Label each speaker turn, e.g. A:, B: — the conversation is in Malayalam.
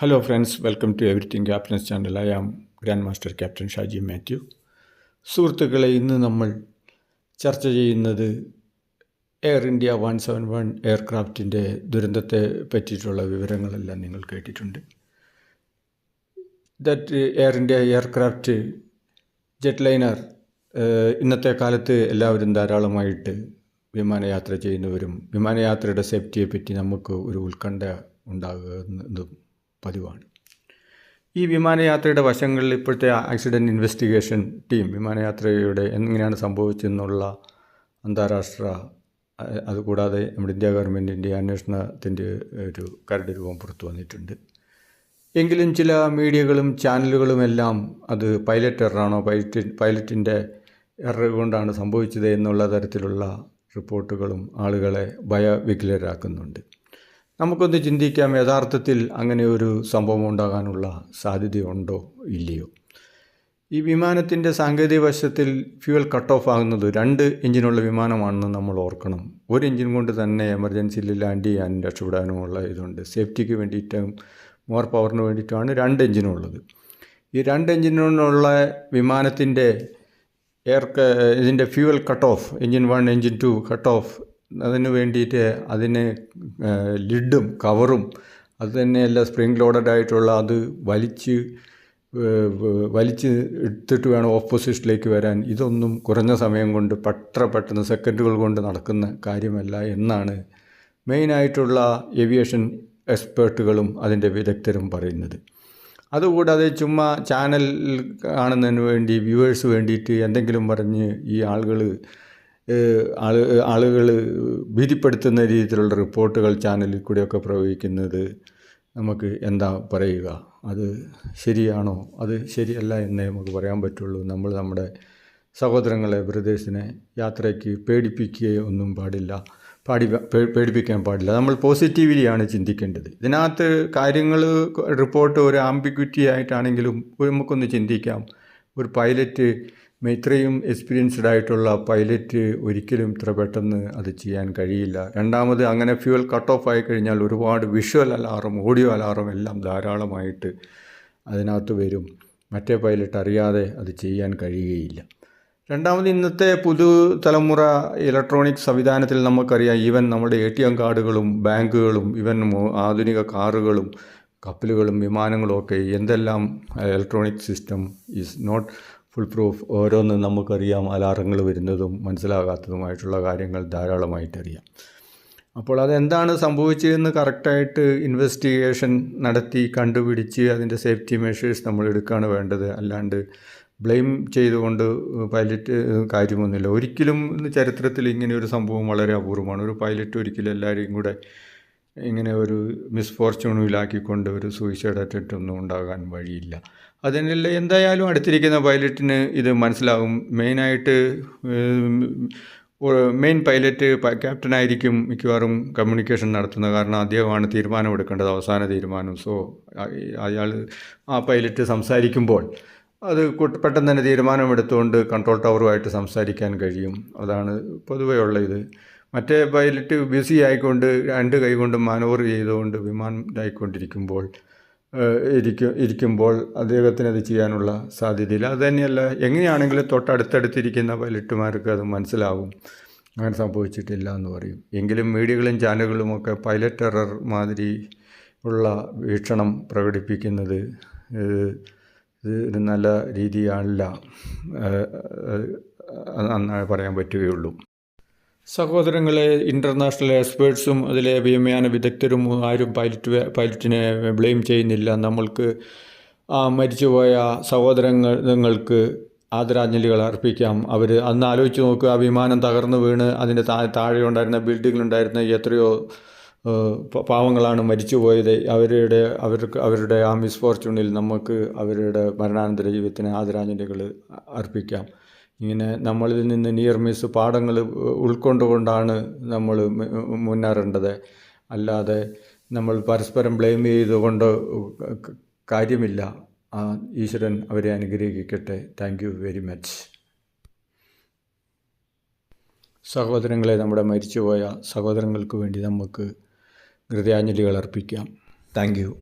A: Hello friends, welcome to Everything Captain's channel. I am Grandmaster Captain Shaji Mathew. സുഹൃത്തുക്കളെ, ഇന്ന് നമ്മൾ ചർച്ച ചെയ്യുന്നത് എയർ ഇന്ത്യ 171 എയർക്രാഫ്റ്റിൻ്റെ ദുരന്തത്തെ പറ്റിയിട്ടുള്ള വിവരങ്ങളെല്ലാം നിങ്ങൾ കേട്ടിട്ടുണ്ട്. That air India aircraft jet liner ഇന്നത്തെ കാലത്ത് എല്ലാവരും ധാരാളമായിട്ട് വിമാനയാത്ര ചെയ്യുന്നവരും വിമാനയാത്രയുടെ സേഫ്റ്റിയെ പറ്റി നമുക്ക് ഒരു ഉത്കണ്ഠ ഉണ്ടാകുന്നതും പതിവാണ്. ഈ വിമാനയാത്രയുടെ വശങ്ങളിൽ ഇപ്പോഴത്തെ ആക്സിഡൻറ്റ് ഇൻവെസ്റ്റിഗേഷൻ ടീം വിമാനയാത്രയുടെ എങ്ങനെയാണ് സംഭവിച്ചെന്നുള്ള അന്താരാഷ്ട്ര അതുകൂടാതെ നമ്മുടെ ഇന്ത്യ ഗവൺമെൻറ്റിൻ്റെ അന്വേഷണത്തിൻ്റെ ഒരു കരട് രൂപം പുറത്തു വന്നിട്ടുണ്ട്. എങ്കിലും ചില മീഡിയകളും ചാനലുകളുമെല്ലാം അത് പൈലറ്റ് എററാണോ പൈലറ്റിൻ്റെ എറർ കൊണ്ടാണ് സംഭവിച്ചത് എന്നുള്ള തരത്തിലുള്ള റിപ്പോർട്ടുകളും ആളുകളെ ഭയവിഹ്വലരാക്കുന്നുണ്ട്. നമുക്കൊന്ന് ചിന്തിക്കാം, യഥാർത്ഥത്തിൽ അങ്ങനെ ഒരു സംഭവം ഉണ്ടാകാനുള്ള സാധ്യതയുണ്ടോ ഇല്ലയോ? ഈ വിമാനത്തിൻ്റെ സാങ്കേതിക വശത്തിൽ ഫ്യൂവൽ കട്ട് ഓഫ് ആകുന്നത് 2 എഞ്ചിനുള്ള വിമാനമാണെന്ന് നമ്മൾ ഓർക്കണം. ഒരു എഞ്ചിൻ കൊണ്ട് തന്നെ എമർജൻസിയിൽ ലാൻഡ് ചെയ്യാനും രക്ഷപ്പെടാനുമുള്ള ഇതുണ്ട്. സേഫ്റ്റിക്ക് വേണ്ടിയിട്ടും മോർ പവറിന് വേണ്ടിയിട്ടുമാണ് 2 എഞ്ചിനുള്ളത്. ഈ 2 എഞ്ചിനുള്ള വിമാനത്തിൻ്റെ ഇതിൻ്റെ fuel cut off, engine 1 engine 2 cut off, അതിന് വേണ്ടിയിട്ട് അതിന് ലിഡും കവറും അത് തന്നെയല്ല സ്പ്രിംഗ് ലോഡഡ് ആയിട്ടുള്ള അത് വലിച്ച് എടുത്തിട്ട് വേണം ഓഫ് പൊസിഷനിലേക്ക് വരാൻ. ഇതൊന്നും കുറഞ്ഞ സമയം കൊണ്ട് പെട്ടെന്ന് സെക്കൻഡുകൾ കൊണ്ട് നടക്കുന്ന കാര്യമല്ല എന്നാണ് മെയിനായിട്ടുള്ള ഏവിയേഷൻ എക്സ്പേർട്ടുകളും അതിൻ്റെ വിദഗ്ധരും പറയുന്നത്. അതുകൂടാതെ ചുമ്മാ ചാനൽ കാണുന്നതിന് വേണ്ടി വ്യൂവേഴ്സ് വേണ്ടിയിട്ട് എന്തെങ്കിലും പറഞ്ഞ് ഈ ആളുകൾ ഭീതിപ്പെടുത്തുന്ന രീതിയിലുള്ള റിപ്പോർട്ടുകൾ ചാനലിൽ കൂടെയൊക്കെ പ്രയോഗിക്കുന്നത് നമുക്ക് എന്താ പറയുക? അത് ശരിയാണോ? അത് ശരിയല്ല എന്നേ നമുക്ക് പറയാൻ പറ്റുള്ളൂ. നമ്മൾ നമ്മുടെ സഹോദരങ്ങളെ, ബ്രദേഴ്സിനെ യാത്രയ്ക്ക് പേടിപ്പിക്കുകയോ ഒന്നും പേടിപ്പിക്കാൻ പാടില്ല. നമ്മൾ പോസിറ്റീവിലിയാണ് ചിന്തിക്കേണ്ടത്. ഇതിനകത്ത് കാര്യങ്ങൾ റിപ്പോർട്ട് ഒരു ആംബിഗ്വിറ്റി ആയിട്ടാണെങ്കിലും നമുക്കൊന്ന് ചിന്തിക്കാം. ഒരു പൈലറ്റ്, ഇത്രയും എക്സ്പീരിയൻസ്ഡ് ആയിട്ടുള്ള പൈലറ്റ് ഒരിക്കലും ഇത്ര പെട്ടെന്ന് അത് ചെയ്യാൻ കഴിയില്ല. രണ്ടാമത്, അങ്ങനെ ഫ്യൂവൽ കട്ട് ഓഫ് ആയി കഴിഞ്ഞാൽ ഒരുപാട് വിഷ്വൽ അലാറം, ഓഡിയോ അലാറം എല്ലാം ധാരാളമായിട്ട് അതിനകത്ത് വരും. മറ്റേ പൈലറ്റ് അറിയാതെ അത് ചെയ്യാൻ കഴിയുകയില്ല. രണ്ടാമത്, ഇന്നത്തെ പുതുതലമുറ ഇലക്ട്രോണിക് സംവിധാനത്തിൽ നമുക്കറിയാം, ഈവൻ നമ്മുടെ ATM കാർഡുകളും ബാങ്കുകളും ഈവൻ ആധുനിക കാറുകളും കപ്പലുകളും വിമാനങ്ങളും ഒക്കെ എന്തെല്ലാം electronic system is not foolproof. ഓരോന്ന് നമുക്കറിയാം, അലാറങ്ങൾ വരുന്നതും മനസ്സിലാകാത്തതുമായിട്ടുള്ള കാര്യങ്ങൾ ധാരാളമായിട്ടറിയാം. അപ്പോൾ അതെന്താണ് സംഭവിച്ചതെന്ന് കറക്റ്റായിട്ട് ഇൻവെസ്റ്റിഗേഷൻ നടത്തി കണ്ടുപിടിച്ച് അതിൻ്റെ സേഫ്റ്റി മെഷേഴ്സ് നമ്മൾ എടുക്കുകയാണ് വേണ്ടത്. അല്ലാണ്ട് ബ്ലെയിം ചെയ്തുകൊണ്ട് പൈലറ്റ് കാര്യമൊന്നുമില്ല. ഒരിക്കലും ചരിത്രത്തിൽ ഇങ്ങനെ ഒരു സംഭവം വളരെ അപൂർവമാണ്. ഒരു പൈലറ്റ് ഒരിക്കലും എല്ലാവരെയും കൂടെ ഇങ്ങനെ ഒരു മിസ്ഫോർച്യൂണിലാക്കിക്കൊണ്ട് ഒരു സൂയിസൈഡ് അറ്റംപ്റ്റ് ഒന്നും ഉണ്ടാകാൻ വഴിയില്ല. അതിനെല്ലാം എന്തായാലും അടുത്തിരിക്കുന്ന പൈലറ്റിന് ഇത് മനസ്സിലാകും. മെയിൻ പൈലറ്റ് ക്യാപ്റ്റനായിരിക്കും മിക്കവാറും കമ്മ്യൂണിക്കേഷൻ നടത്തുന്നത്. കാരണം അദ്ദേഹമാണ് തീരുമാനമെടുക്കേണ്ടത്, അവസാന തീരുമാനം. സോ ആ പൈലറ്റ് സംസാരിക്കുമ്പോൾ അത് പെട്ടെന്ന് തന്നെ തീരുമാനമെടുത്തുകൊണ്ട് കൺട്രോൾ ടവറുമായിട്ട് സംസാരിക്കാൻ കഴിയും. അതാണ് പൊതുവേ ഉള്ള ഇത്. മറ്റേ പൈലറ്റ് ബിസി ആയിക്കൊണ്ട് 2 കൈ കൊണ്ട് മാനോവർ ചെയ്തുകൊണ്ട് വിമാനം ഇതായിക്കൊണ്ടിരിക്കുമ്പോൾ അദ്ദേഹത്തിന് അത് ചെയ്യാനുള്ള സാധ്യതയില്ല. അത് തന്നെയല്ല, എങ്ങനെയാണെങ്കിലും തൊട്ടടുത്തടുത്തിരിക്കുന്ന പൈലറ്റുമാർക്ക് അത് മനസ്സിലാവും അങ്ങനെ സംഭവിച്ചിട്ടില്ല എന്ന് പറയും. എങ്കിലും മീഡിയകളും ചാനലുകളുമൊക്കെ പൈലറ്റ് എറർ മാതിരി ഉള്ള വീക്ഷണം പ്രകടിപ്പിക്കുന്നത് ഇത് നല്ല രീതിയല്ല എന്നാണ് പറയാൻ പറ്റുകയുള്ളൂ. സഹോദരങ്ങളെ, ഇൻ്റർനാഷണൽ എക്സ്പേർട്സും അതിലെ വ്യോമയാന വിദഗ്ധരും ആരും പൈലറ്റിനെ ബ്ലെയിം ചെയ്യുന്നില്ല. നമ്മൾക്ക് മരിച്ചുപോയ സഹോദരങ്ങൾക്ക് ആദരാഞ്ജലികൾ അർപ്പിക്കാം. അവർ അന്ന് ആലോചിച്ച് നോക്കുക, ആ വിമാനം തകർന്നു വീണ് അതിൻ്റെ താഴെ ഉണ്ടായിരുന്ന ബിൽഡിങ്ങിലുണ്ടായിരുന്ന എത്രയോ പാവങ്ങളാണ് മരിച്ചുപോയത്. അവരുടെ ആ മിസ്ഫോർച്യൂണിൽ നമുക്ക് അവരുടെ മരണാനന്തര ജീവിതത്തിന് ആദരാഞ്ജലികൾ അർപ്പിക്കാം. ഇങ്ങനെ നമ്മളിൽ നിന്ന് നിയർ മിസ് പാഠങ്ങൾ ഉൾക്കൊണ്ടുകൊണ്ടാണ് നമ്മൾ മുന്നേറേണ്ടത്. അല്ലാതെ നമ്മൾ പരസ്പരം ബ്ലെയിം ചെയ്തുകൊണ്ട് കാര്യമില്ല. ഈശ്വരൻ അവരെ അനുഗ്രഹിക്കട്ടെ. Thank you very much. സഹോദരങ്ങളെ, നമ്മുടെ മരിച്ചുപോയ സഹോദരങ്ങൾക്ക് വേണ്ടി നമുക്ക് ഹൃദയാഞ്ജലികൾ അർപ്പിക്കാം. Thank you.